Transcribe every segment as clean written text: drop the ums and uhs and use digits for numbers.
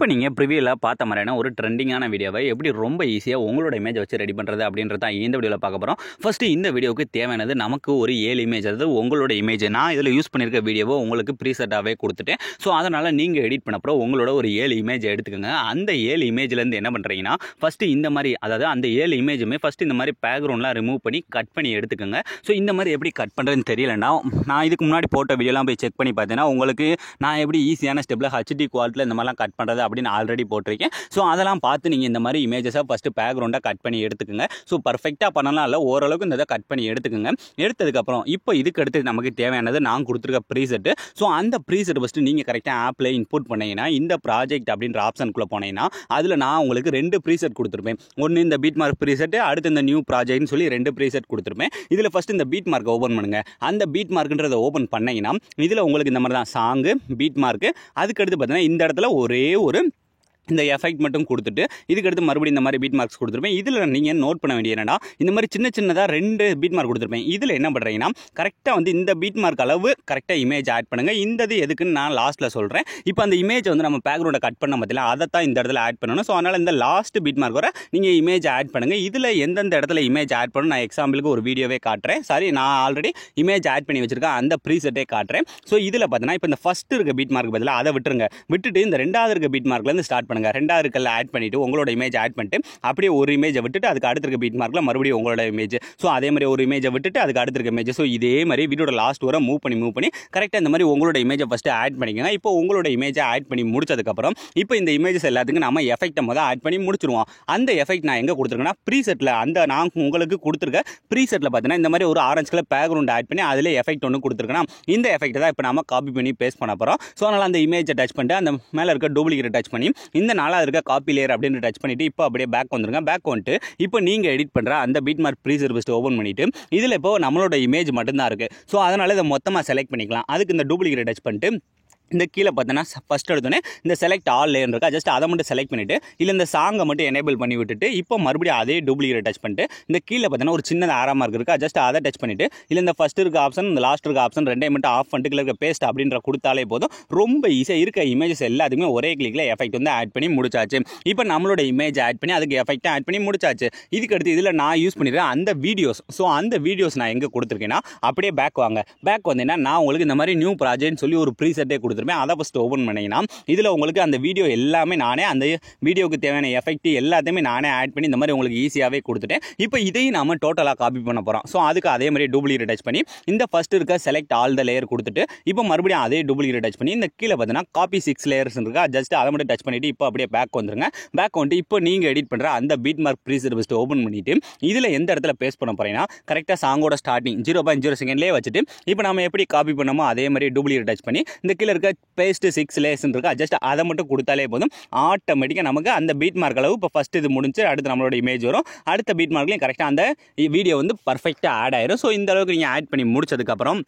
இப்போ நீங்கள் ப்ரிவியூவில் பார்த்த மாதிரியான ஒரு ட்ரெண்டிங்கான வீடியோவை எப்படி ரொம்ப ஈஸியாக உங்களோட இமேஜ் வச்சு ரெடி பண்ணுறது அப்படின்றது தான் இந்த வீடியோவில் பார்க்க போகிறோம். ஃபஸ்ட்டு இந்த வீடியோவுக்கு தேவையானது நமக்கு ஒரு 7 இமேஜ், அதாவது உங்களோட இமேஜ். நான் இதில் யூஸ் பண்ணியிருக்க வீடியோவை உங்களுக்கு ப்ரீசெட்டாகவே கொடுத்துட்டேன். ஸோ அதனால் நீங்கள் எடிட் பண்ணப்போ உங்களோட ஒரு 7 இமேஜ் எடுத்துக்கோங்க. அந்த 7 இமேஜ்லேருந்து என்ன பண்ணுறீங்கன்னா, ஃபஸ்ட்டு இந்த மாதிரி, அதாவது அந்த 7 இமேஜுமே ஃபஸ்ட்டு இந்த மாதிரி பேக்ரவுண்ட்லாம் ரிமூவ் பண்ணி கட் பண்ணி எடுத்துக்கோங்க. ஸோ இந்த மாதிரி எப்படி கட் பண்ணுறதுன்னு தெரியலன்னா, நான் இதுக்கு முன்னாடி போட்ட வீடியோலாம் போய் செக் பண்ணி பார்த்தேன்னா உங்களுக்கு நான் எப்படி ஈஸியான ஸ்டெப்பில் HD குவாலிட்டியில் இந்த மாதிரிலாம் கட் பண்ணுறது அப்படின்னு ஆல்ரெடி போட்டிருக்கேன். ஸோ அதெல்லாம் பார்த்து நீங்கள் இந்த மாதிரி இமேஜஸை ஃபஸ்ட்டு பேக்ரவுண்டாக கட் பண்ணி எடுத்துக்கோங்க. ஸோ பர்ஃபெக்டாக பண்ணலாம் இல்லை, ஓரளவுக்கு இந்த இதை கட் பண்ணி எடுத்துக்கோங்க. எடுத்ததுக்கப்புறம் இப்போ இதுக்கு அடுத்து நமக்கு தேவையானது நான் கொடுத்துருக்க ப்ரீசெட்டு. ஸோ அந்த ப்ரீசெட் ஃபஸ்ட்டு நீங்கள் கரெக்டாக ஆப்பில் இன்புட் பண்ணிங்கன்னா, இந்த ப்ராஜெக்ட் அப்படின்ற ஆப்ஷனுக்குள்ளே போனீங்கன்னா அதில் நான் உங்களுக்கு 2 ப்ரீசெட் கொடுத்துருப்பேன். ஒன்று இந்த பீட் மார்க் ப்ரீசெட்டு, அடுத்து இந்த நியூ ப்ராஜெக்ட்னு சொல்லி 2 ப்ரீசெட் கொடுத்துருப்பேன். இதில் ஃபஸ்ட்டு இந்த பீட் மார்க்கை ஓப்பன் பண்ணுங்கள். அந்த பீட் மார்க்குன்றதை ஓப்பன் பண்ணிங்கன்னா இதில் உங்களுக்கு இந்த மாதிரி தான் சாங்கு, பீட் மார்க்கு, அதுக்கடுத்து பார்த்தீங்கன்னா இந்த இடத்துல ஒரே ஒரு இந்த எஃபெக்ட் மட்டும் கொடுத்துட்டு இதுக்கடுத்து மறுபடியும் இந்த மாதிரி பீட் மார்க்ஸ் கொடுத்துருப்பேன். இதில் நீங்கள் நோட் பண்ண வேண்டிய என்னன்னா, இந்த மாதிரி சின்ன சின்னதாக 2 பீட் மார்க் கொடுத்துருப்பேன். இதில் என்ன பண்ணுறீங்கன்னா, கரெக்டாக வந்து இந்த பீட் மார்க் அளவு கரெக்டாக இமேஜ் ஆட் பண்ணுங்கள். இந்த இது எதுக்குன்னு நான் லாஸ்ட்டில் சொல்கிறேன். இப்போ அந்த இமேஜ் வந்து நம்ம பேக்ரவுண்டை கட் பண்ண பார்த்தீங்களா, அதை தான் இந்த இடத்துல ஆட் பண்ணணும். ஸோ அதனால் இந்த லாஸ்ட் பீட் மார்க் வர நீங்கள் இமேஜ் ஆட் பண்ணுங்கள். இதில் எந்தெந்த இடத்துல இமேஜ் ஆட் பண்ணணும் நான் எக்ஸாம்பிளுக்கு ஒரு வீடியோவே காட்டுறேன். சாரி, நான் ஆல்ரெடி இமேஜ் ஆட் பண்ணி வச்சுருக்கேன், அந்த ப்ரீசெட்டே காட்டுறேன். ஸோ இதில் பார்த்தீங்கன்னா இப்போ இந்த ஃபஸ்ட்டு இருக்க பீட் மார்க் பதிலாக அதை விட்டுட்டு இந்த 2வது இருக்க பீட் மார்க்லேருந்து ஸ்டார்ட் பண்ணுங்கள். 2வது இருக்கல ஆட் பண்ணிவிட்டு உங்களோட இமேஜ் ஆட் பண்ணிட்டு அப்படியே ஒரு இமேஜை விட்டுட்டு அதுக்கு அடுத்த இருக்க பீட் மார்க்கில் மறுபடியும் உங்களோட இமேஜ். ஸோ அதே மாதிரி ஒரு இமேஜை விட்டுட்டு அதுக்கு அடுத்த இருக்க இமேஜ். ஸோ இதே மாதிரி வீடியோட லாஸ்ட் வர மூவ் பண்ணி கரெக்டாக இந்த மாதிரி உங்களோட இமேஜை ஃபஸ்ட்டு ஆட் பண்ணிக்கோங்க. இப்போ உங்களோட இமேஜை ஆட் பண்ணி முடிச்சதுக்கப்புறம் இப்போ இந்த இமேஜஸ் எல்லாத்துக்கும் நம்ம எஃபெக்ட்டை முதல் ஆட் பண்ணி முடிச்சிருவோம். அந்த எஃபெக்ட் நான் எங்கே கொடுத்துருக்கேன்னா ப்ரீசெட்டில், அந்த நான் உங்களுக்கு கொடுத்துருக்க ப்ரீசெட்டில் பார்த்தீங்கன்னா இந்த மாதிரி ஒரு ஆரஞ்சு கலர் பேக்ரவுண்ட் ஆட் பண்ணி அதில் எஃபெக்ட் ஒன்று கொடுத்துருக்கேன். இந்த எஃபெக்ட் தான் இப்போ நம்ம காப்பி பண்ணி பேஸ்ட் பண்ண போகிறோம். ஸோ அதனால் அந்த இமேஜை டச் பண்ணிட்டு அந்த மேலே இருக்க டூப்ளிகேட் டச் பண்ணி இந்த 4வது இருக்க காப்பி லேயர் அப்படின்னு டச் பண்ணிட்டு இப்போ அப்படியே பேக் வந்துருங்க. பேக் வந்துட்டு இப்போ நீங்கள் எடிட் பண்ணுற அந்த beat mark preset first open பண்ணிட்டு இதில் இப்போ நம்மளோட இமேஜ் மட்டும்தான் இருக்குது. ஸோ அதனால் இதை மொத்தமாக செலக்ட் பண்ணிக்கலாம். அதுக்கு இந்த டூப்ளிகேட் டச் பண்ணிட்டு இந்த கீழே பார்த்தீங்கன்னா ஃபஸ்ட் எடுத்தோன்னே இந்த செலக்ட் ஆல் லேயர் இருக்கா, ஜஸ்ட் அதை மட்டும் செலக்ட் பண்ணிவிட்டு இல்லை இந்த சாங்கை மட்டும் எனேபிள் பண்ணி விட்டுட்டு இப்போ மறுபடியும் அதே டூப்ளிகேட் டச் பண்ணிட்டு இந்த கீழே பார்த்தீங்கன்னா ஒரு சின்ன ஆரா மார்க் இருக்கா, ஜஸ்ட் அதை டச் பண்ணிவிட்டு இல்லை இந்த ஃபஸ்ட் இருக்க ஆப்ஷன் இந்த லாஸ்ட் இருக்க ஆப்ஷன் 2 மட்டும் ஆஃப் பண்ணிட்டு இருக்க பேஸ்ட் அப்படின்ற கொடுத்தாலே போதும். ரொம்ப ஈஸியாக இருக்க இமேஜஸ் எல்லாத்துக்குமே ஒரே கிளிக்கில் எஃபெக்ட் வந்து ஆட் பண்ணி முடிச்சாச்சு. இப்போ நம்மளோட இமேஜ் ஆட் பண்ணி அதுக்கு எஃபெக்ட் ஆட் பண்ணி முடிச்சாச்சு. இதுக்கு அடுத்து இதில் நான் யூஸ் பண்ணிடுறேன் அந்த வீடியோஸ். ஸோ அந்த வீடியோஸ் நான் எங்கே கொடுத்துருக்கேன்னா அப்படியே பேக் வாங்க. பேக் வந்தீங்கன்னா நான் உங்களுக்கு இந்த மாதிரி நியூ ப்ராஜெக்ட்னு சொல்லி ஒரு ப்ரீசெட்டே கொடுத்துருப்பேன். அதை ஃபஸ்ட்டு ஓப்பன் பண்ணிங்கன்னா இதில் உங்களுக்கு அந்த வீடியோ எல்லாமே நானே அந்த வீடியோக்கு தேவையான எஃபெக்ட் எல்லாத்தையுமே நானே ஆட் பண்ணி இந்த மாதிரி உங்களுக்கு ஈஸியாகவே கொடுத்துட்டேன். இப்போ இதையும் நம்ம டோட்டலாக காப்பி பண்ண போகிறோம். ஸோ அதுக்கு அதே மாதிரி டூப்ளிகேட் டச் பண்ணி இந்த ஃபஸ்ட் இருக்க செலக்ட் ஆல் த லேயர் கொடுத்துட்டு இப்போ மறுபடியும் அதே டூப்ளிகேட் டச் பண்ணி இந்த கீழே பார்த்தீங்கன்னா காப்பி 6 லேயர்ஸ் இருக்கா, ஜஸ்ட் அதை மட்டும் டச் பண்ணிவிட்டு இப்போ அப்படியே பேக் வந்துருங்க. பேக் வந்துட்டு இப்போ நீங்கள் எடிட் பண்ணுற அந்த beat mark preset first open பண்ணிவிட்டு இதில் எந்த இடத்துல பேஸ்ட் பண்ண போகிறீங்கன்னா கரெக்டாக சாங்கோட ஸ்டார்டிங் 0.0 செகண்ட்லேயே வச்சுட்டு இப்போ நம்ம எப்படி காப்பி பண்ணமோ அதே மாதிரி டூப்ளிகேட் டச் பண்ணி இந்த கீழே இருக்க பேஸ்ட் 6 லேயர்ஸ் இருக்கா, ஜஸ்ட் அதை மட்டும் கொடுத்தாலே போதும். ஆட்டோமேட்டிக்காக நமக்கு அந்த பீட் மார்க் அளவு இப்போ ஃபஸ்ட் இது முடிஞ்சு அடுத்து நம்மளோட இமேஜ் வரும். அடுத்த பீட் மார்க்லையும் கரெக்டாக அந்த வீடியோ வந்து பர்ஃபெக்டாக ஆட் ஆயிரும். ஸோ இந்த அளவுக்கு நீங்கள் ஆட் பண்ணி முடிச்சதுக்கப்புறம்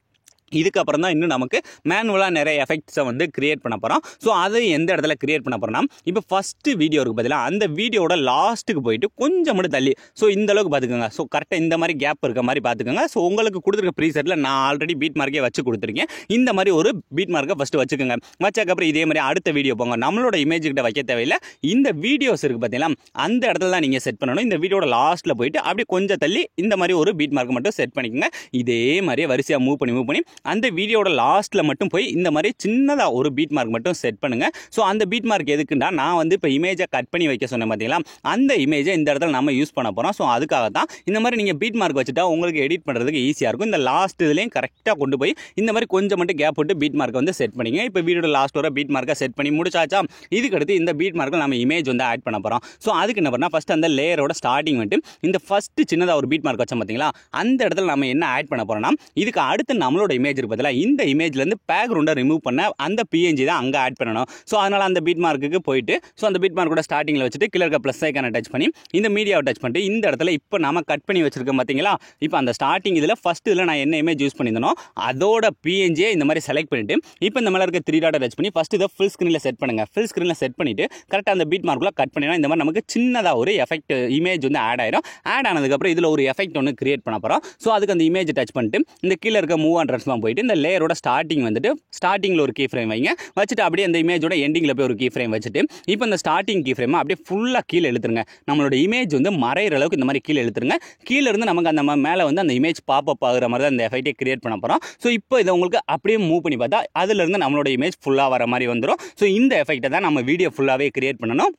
இதுக்கப்புறம் தான் இன்னும் நமக்கு மேனுவலாக நிறைய எஃபெக்ட்ஸை வந்து கிரியேட் பண்ண போகிறோம். ஸோ அதை எந்த இடத்துல கிரியேட் பண்ண போகிறோம்னா இப்போ ஃபஸ்ட்டு வீடியோவுக்கு பதிலாக அந்த வீடியோட லாஸ்ட்டுக்கு போயிட்டு கொஞ்சம் மட்டும் தள்ளி, ஸோ இந்த அளவுக்கு பார்த்துக்கோங்க. ஸோ கரெக்டாக இந்த மாதிரி கேப் இருக்க மாதிரி பார்த்துக்கோங்க. ஸோ உங்களுக்கு கொடுத்துருக்க ப்ரீசெட்டில் நான் ஆல்ரெடி பீட் மார்க்கே வச்சு கொடுத்துருக்கேன். இந்த மாதிரி ஒரு பீட் மார்க்கை ஃபஸ்ட்டு வச்சுக்கோங்க. வச்சதுக்கப்புறம் இதே மாதிரி அடுத்த வீடியோ போங்க. நம்மளோட இமேஜ்கிட்ட வைக்க தேவையில்லை, இந்த வீடியோஸ் இருக்குது பார்த்தீங்களா, அந்த இடத்துல தான் நீங்கள் செட் பண்ணணும். இந்த வீடியோட லாஸ்ட்டில் போயிட்டு அப்படியே கொஞ்சம் தள்ளி இந்த மாதிரி ஒரு பீட் மார்க் மட்டும் செட் பண்ணிக்கோங்க. இதே மாதிரியே வரிசையாக மூவ் பண்ணி அந்த வீடியோட லாஸ்ட்டில் மட்டும் போய் இந்த மாதிரி சின்னதாக ஒரு பீட் மார்க் மட்டும் செட் பண்ணுங்கள். ஸோ அந்த பீட் மார்க் எதுக்குன்னா நான் வந்து இப்போ இமேஜை கட் பண்ணி வைக்க சொன்னேன் பார்த்தீங்களா, அந்த இமேஜை இந்த இடத்துல நம்ம யூஸ் பண்ண போகிறோம். ஸோ அதுக்காக தான் இந்த மாதிரி நீங்கள் பீட் மார்க் வச்சுட்டா உங்களுக்கு எடிட் பண்ணுறதுக்கு ஈஸியாக இருக்கும். இந்த லாஸ்ட் இதுலேயும் கரெக்டாக கொண்டு போய் இந்த மாதிரி கொஞ்சம் மட்டும் கேப் விட்டு பீட் மார்க்கை வந்து செட் பண்ணிங்க. இப்போ வீடியோட லாஸ்ட் வர பீட் மார்க்கை செட் பண்ணி முடிச்சாச்சா. இதுக்கு அடுத்து இந்த பீட் மார்க்கில் நம்ம இமேஜ் வந்து ஆட் பண்ண போகிறோம். ஸோ அதுக்கு என்ன பண்ணால் ஃபஸ்ட் அந்த லேயரோட ஸ்டார்டிங் வந்துட்டு இந்த ஃபஸ்ட்டு சின்னதாக ஒரு பீட் மார்க் வச்சோம் பார்த்தீங்களா, அந்த இடத்துல நம்ம என்ன ஆட் பண்ண போகிறோம்னா இதுக்கு அடுத்து நம்மளோட இமேஜ் இருப்பதில்ல, இந்த இமேஜ்லேருந்து பேக்ரவுண்டை ரிமூவ் பண்ண அந்த PNG தான் அங்கே ஆட் பண்ணணும். ஸோ அதனால் அந்த பீட் மார்க்குக்கு போயிட்டு ஸோ அந்த பீட் மார்க்கோட ஸ்டார்டிங்கில் வச்சுட்டு கீழே இருக்க ப்ளஸ் ஐக்கானை டச் பண்ணி இந்த மீடியாவை டச் பண்ணிட்டு இந்த இடத்துல இப்போ நம்ம கட் பண்ணி வச்சிருக்கோம் பார்த்தீங்களா, இப்போ அந்த ஸ்டார்டிங் இதில் ஃபஸ்ட் இதில் நான் என்ன இமேஜ் யூஸ் பண்ணியிருந்தனோ அதோட PNG இந்த மாதிரி செலக்ட் பண்ணிவிட்டு இப்போ இந்த மேலே இருக்க 3 டாட்டை டச் பண்ணி ஃபஸ்ட் இதை ஃபுல் ஸ்க்ரீனில் செட் பண்ணுங்கள். ஃபுல் ஸ்க்ரீனில் செட் பண்ணிவிட்டு கரெக்டாக அந்த பீட் மார்க்கில் கட் பண்ணினா இந்த மாதிரி நமக்கு சின்னதாக ஒரு எஃபெக்ட் இமேஜ் வந்து ஆட் ஆயிரும். ஆட் ஆனதுக்கப்புறம் இதில் ஒரு எஃபெக்ட் ஒன்று கிரியேட் பண்ண போகிறோம். ஸோ அதுக்கு அந்த இமேஜ் டச் பண்ணிட்டு இந்த கீழே இருக்க மூவ் அண்ட் ட்ரான்ஸ்ஃபார்ம் மூலமாக போயிட்டு இந்த லேயரோட ஸ்டார்டிங் வந்துட்டு ஸ்டார்டிங்கில் ஒரு கீ ஃப்ரேம் வைங்க, வச்சுட்டு அப்படியே அந்த இமேஜோட எண்டிங்கில் போய் ஒரு கீ ஃப்ரேம் வச்சுட்டு இப்போ இந்த ஸ்டார்டிங் கீ ஃப்ரேமை அப்படியே ஃபுல்லாக கீழே இழுத்துருங்க. நம்மளோட இமேஜ் வந்து மறையிற அளவுக்கு இந்த மாதிரி கீழே இழுத்துருங்க. கீழே இருந்து நமக்கு அந்த மேலே வந்து அந்த இமேஜ் பாப்பப் ஆகுற மாதிரி தான் இந்த எஃபெக்டை கிரியேட் பண்ண போகிறோம். ஸோ இப்போ இதை உங்களுக்கு அப்படியே மூவ் பண்ணி பார்த்தா அதுலேருந்து நம்மளோட இமேஜ் ஃபுல்லாக வர மாதிரி வந்துடும். ஸோ இந்த எஃபெக்டை தான் நம்ம வீடியோ ஃபுல்லாகவே கிரியேட் பண்ணணும்.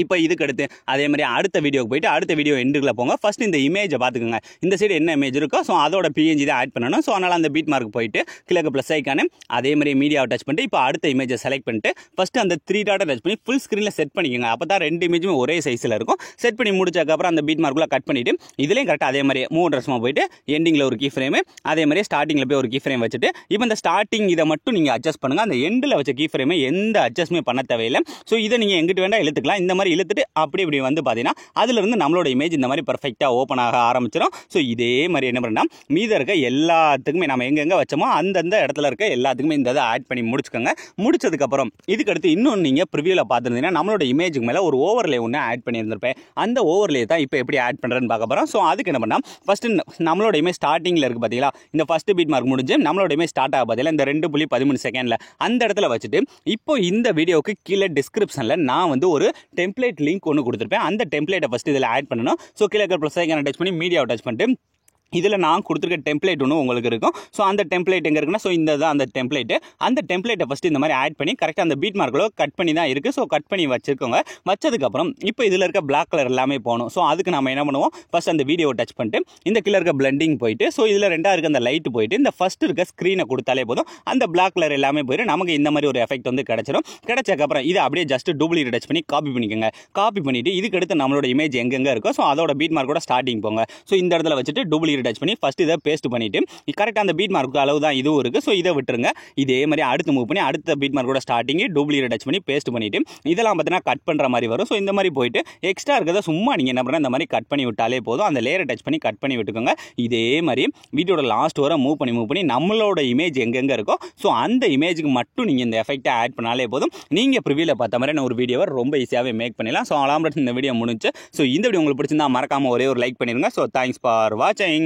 இப்போ இதுக்கு அடுத்து அதே மாதிரி அடுத்த வீடியோக்கு போயிட்டு அடுத்த வீடியோ எண்டுக்குள்ள போங்க. ஃபர்ஸ்ட் இந்த இமேஜை பார்த்துக்கோங்க. இந்த சைடு என்ன இமேஜ் இருக்கோ ஸோ அதோட பிஎன்ஜி தான் ஆட் பண்ணணும். ஸோ அதனால் அந்த பீட் மார்க் போயிட்டு கிழக்கு ப்ளஸ் ஐக்கானு அதே மாதிரி மீடியாவை டச் பண்ணிட்டு இப்போ அடுத்த இமேஜை செலக்ட் பண்ணிட்டு ஃபஸ்ட்டு அந்த 3 டாட்டை டச் பண்ணி ஃபுல் ஸ்க்ரீனில் செட் பண்ணிக்கோங்க. அப்போ தான் 2 இமேஜுமே ஒரே சைஸில் இருக்கும். செட் பண்ணி முடிச்சதுக்கப்புறம் அந்த பீட் மார்க்குள்ள கட் பண்ணிவிட்டு இதுலேயும் கரெக்டாக அதே மாதிரி 3 ட்ரெஸ்மாக போயிட்டு எண்டிங்கில் ஒரு கீ ஃப்ரேமு அதே மாதிரி ஸ்டார்டிங்கில் போய் ஒரு கீ ஃப்ரேம் வச்சுட்டு இப்போ இந்த ஸ்டார்டிங் இதை மட்டும் நீங்கள் அட்ஜஸ்ட் பண்ணுங்கள். அந்த எண்டில் வச்ச கீ ஃப்ரேமை எந்த அட்ஜஸ்ட்மே பண்ண தேவையில்லை. ஸோ இதை நீங்கள் எங்கிட்ட வேண்டாம் இழுத்துக்கலாம். இந்த மாதிரி இழுத்துட்டு அப்படி இப்படி வந்து பார்த்தீங்கன்னா அதுலேருந்து நம்மளோட இமேஜ் இந்த மாதிரி பர்ஃபெக்டாக ஓப்பன் ஆக ஆரம்பிச்சிடும். ஸோ இதே மாதிரி என்ன பண்ணால் மீதம் இருக்க எல்லாத்துக்குமே நம்ம எங்கெங்கே வச்சோமோ அந்தந்த இடத்துல இருக்க எல்லாத்துக்குமே இந்த இதை ஆட் பண்ணி முடிச்சுக்கோங்க. முடிச்சதுக்கப்புறம் இதுக்கடுத்து இன்னொன்று நீங்கள் ப்ரிவியூவில் பார்த்துருந்தீங்கன்னா நம்மளோட இமேஜுக்கு மேலே ஒரு ஓவர்லே ஒன்று ஆட் பண்ணியிருந்திருப்பேன். அந்த ஓவர்லே தான் இப்போ எப்படி ஆட் பண்ணுறேன்னு பார்க்க போகிறோம். ஸோ அதுக்கு என்ன பண்ணால் ஃபஸ்ட்டு நம்மளோட இமேஜ் ஸ்டார்டிங்கில் இருக்குது பார்த்தீங்களா, இந்த ஃபஸ்ட்டு பீட் மார்க் முடிஞ்சு நம்மளோட இமேஜ் ஸ்டார்ட் ஆக பார்த்தீங்களா இந்த 2.13 செகண்டில் அந்த இடத்துல வச்சுட்டு இப்போ இந்த வீடியோவுக்கு கீழே டிஸ்கிரிப்ஷனில் நான் வந்து ஒரு டெம்ப்ளேட் லிங்க் ஒன்று கொடுத்துருப்பேன். அந்த டெம்ப்ளேட்டை ஃபஸ்ட்டு இதில் ஆட் பண்ணணும். ஸோ கீழே ப்ளஸ் ஐக்கானை டச் பண்ணி மீடியாவை டச் பண்ணிட்டு இதில் நான் கொடுத்துருக்க டெம்ப்ளேட் ஒன்று உங்களுக்கு இருக்கும். ஸோ அந்த டெம்ப்ளேட் எங்கே இருக்குன்னா ஸோ இந்த தான் அந்த டெம்ப்ளேட்டு. அந்த டெம்ப்ளேட்டை ஃபஸ்ட்டு இந்த மாதிரி ஆட் பண்ணி கரெக்டாக அந்த பீட் மார்க்கில் கட் பண்ணி தான் இருக்குது. ஸோ கட் பண்ணி வச்சுருக்கோங்க. வச்சதுக்கப்புறம் இப்போ இதில் இருக்க பிளாக் கலர் எல்லாமே போகணும். ஸோ அதுக்கு நம்ம என்ன பண்ணுவோம், ஃபஸ்ட் அந்த வீடியோவை டச் பண்ணிட்டு இந்த கீழே இருக்க பிளண்டிங் போயிட்டு ஸோ இதில் ரெண்டாவது இருக்க அந்த லைட்டு போயிட்டு இந்த ஃபஸ்ட்டு இருக்க ஸ்க்ரீனை கொடுத்தாலே போதும் அந்த பிளாக் கலர் எல்லாமே போயிட்டு நமக்கு இந்த மாதிரி ஒரு எஃபெக்ட் வந்து கிடச்சிடும். கிடச்சக்கப்புறம் இதை அப்படியே ஜஸ்ட் டூப்ளிகேட் டச் பண்ணி காப்பி பண்ணிக்கோங்க. காப்பி பண்ணிவிட்டு இதுக்கு அடுத்து நம்மளோட இமேஜ் எங்கெங்கே இருக்கோ ஸோ அதோட பீட் மார்க்கோட ஸ்டார்டிங் போங்க. ஸோ இந்த இடத்துல வச்சுட்டு டூப்ளிகேட் டச் பண்ணி ஃபஸ்ட் இதை பேஸ்ட் பண்ணிவிட்டு கரெக்டாக அந்த பீட் மார்க்கு அளவு தான் இதுவும் இருக்குது. ஸோ இதை விட்டுருங்க. இதே மாதிரி அடுத்து மூவ் பண்ணி அடுத்த பீட் மார்க்கோட ஸ்டார்டிங் டூப்ளிகேட் டச் பண்ணி பேஸ்ட் பண்ணிவிட்டு இதெல்லாம் பார்த்தீங்கன்னா கட் பண்ணுற மாதிரி வரும். ஸோ இந்த மாதிரி போயிட்டு எக்ஸ்ட்ரா இருக்கிறத சும்மா நீங்கள் என்ன பண்ணுற இந்த மாதிரி கட் பண்ணி விட்டாலே போதும். அந்த லேயரை டச் பண்ணி கட் பண்ணி விட்டுக்கோங்க. இதே மாதிரி வீடியோட லாஸ்ட் வரை மூவ் பண்ணி நம்மளோட இமேஜ் எங்கெங்கே இருக்கோ ஸோ அந்த இமேஜுக்கு மட்டும் நீங்கள் இந்த எஃபெக்டை ஆட் பண்ணாலே போதும். நீங்கள் ப்ரிவியூவில் பார்த்த மாதிரி ஒரு வீடியோவை ரொம்ப ஈஸியாகவே மேக் பண்ணிடலாம். ஸோ அலாம் இந்த வீடியோ முடிஞ்சு. ஸோ இந்த வீடியோ உங்களுக்கு பிடிச்சிருந்தா மறக்காமல் ஒரே ஒரு லைக் பண்ணிடுங்க. ஸோ தேங்க்ஸ் ஃபார் வாட்சிங்.